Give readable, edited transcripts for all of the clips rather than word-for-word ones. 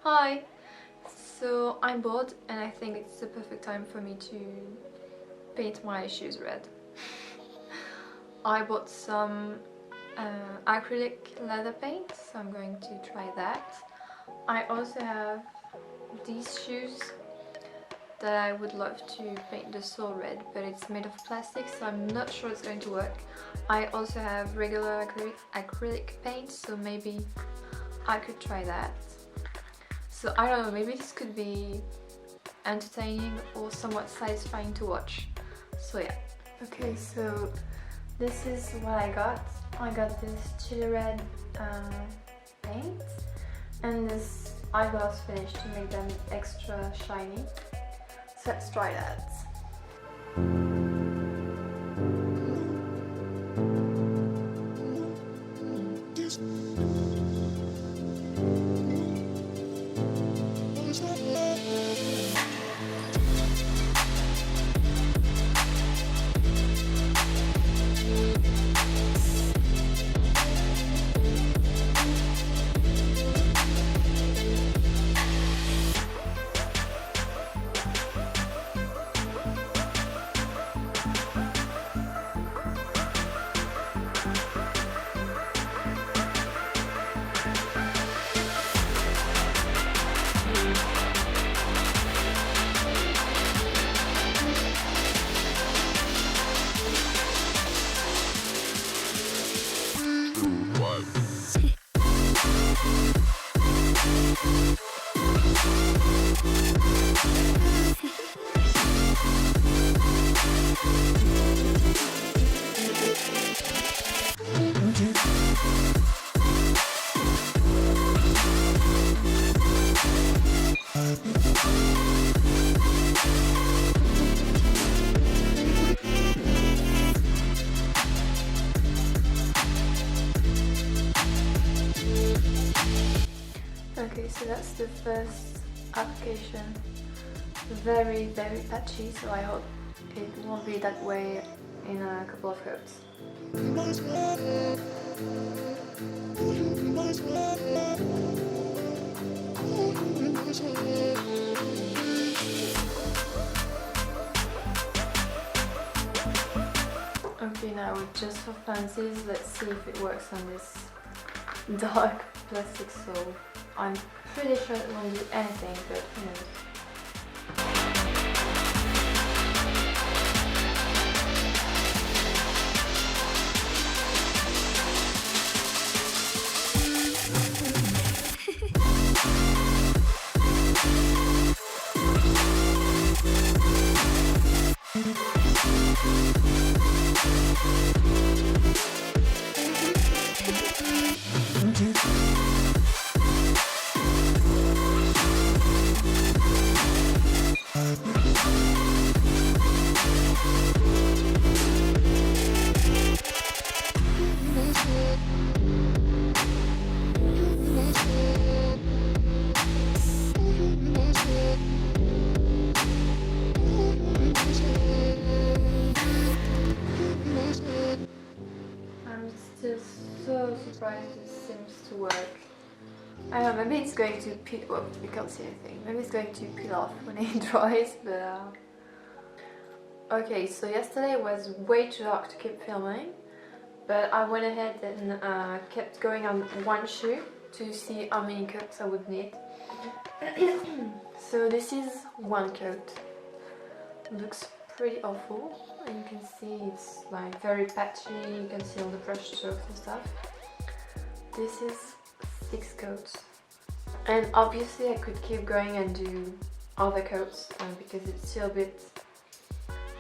Hi! So I'm bored and I think it's the perfect time for me to paint my shoes red. I bought some acrylic leather paint, so I'm going to try that. I also have these shoes that I would love to paint the sole red, but it's made of plastic, so I'm not sure it's going to work. I also have regular acrylic paint, so maybe I could try that. So I don't know, maybe this could be entertaining or somewhat satisfying to watch. So yeah. Okay, so this is what I got. I got this chili red paint and this eyeglass finish to make them extra shiny. So let's try that. Okay, so that's the first application. Very patchy, so I hope it won't be that way in a couple of coats. Okay, now just for fancies, let's see if it works on this dark plastic sole. I'm pretty sure it won't do anything, but who knows. I'm still so surprised it seems to work. I don't know, maybe it's going to peel, well, you can't see anything. Maybe it's going to peel off when it dries, but okay, so yesterday was way too dark to keep filming, but I went ahead and kept going on one shoe to see how many coats I would need. So this is one coat. Looks pretty awful, and you can see it's like very patchy. You can see all the brush strokes and stuff. This is 6 coats, and obviously I could keep going and do other coats because it's still a bit,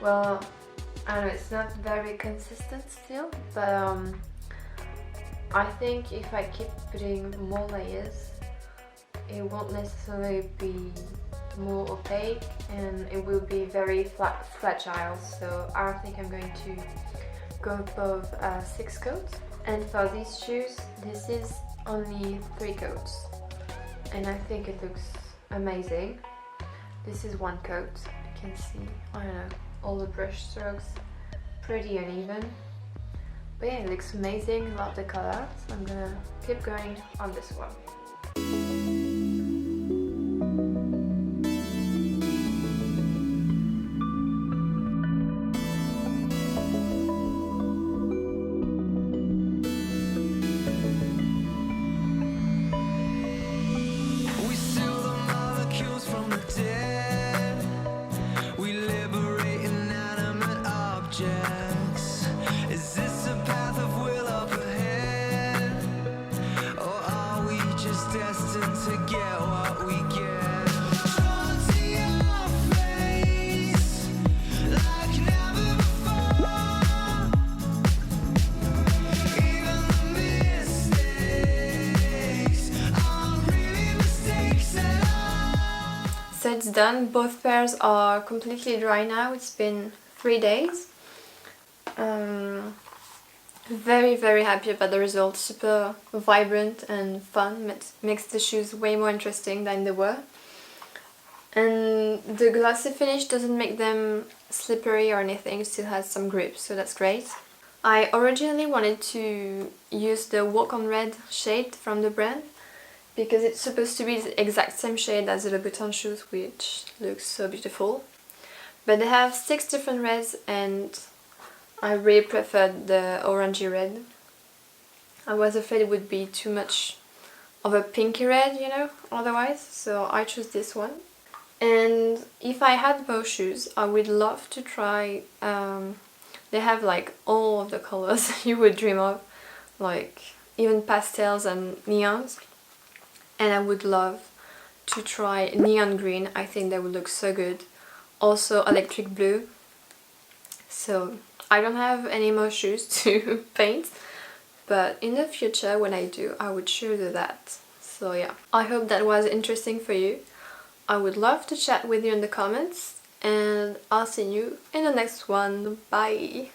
well, I don't know, it's not very consistent still, but I think if I keep putting more layers it won't necessarily be more opaque and it will be very fragile, so I don't think I'm going to go above 6 coats. And for these shoes, this is only 3 coats and I think it looks amazing. This is 1 coat, you can see, I don't know, all the brush strokes, pretty uneven, but yeah, it looks amazing, love the color, so I'm gonna keep going on this one. So it's done. Both pairs are completely dry now. It's been 3 days. Very, very happy about the result. Super vibrant and fun. Makes the shoes way more interesting than they were. And the glossy finish doesn't make them slippery or anything. It still has some grip, so that's great. I originally wanted to use the Walk on Red shade from the brand because it's supposed to be the exact same shade as the Louboutin shoes, which looks so beautiful. But they have 6 different reds and I really preferred the orangey red. I was afraid it would be too much of a pinky red, you know, otherwise, so I chose this one. And if I had both shoes, I would love to try, they have like all of the colors you would dream of, like even pastels and neons. And I would love to try neon green. I think that would look so good. Also electric blue. So I don't have any more shoes to paint, but in the future when I do, I would sure do that. So yeah, I hope that was interesting for you. I would love to chat with you in the comments, and I'll see you in the next one. Bye!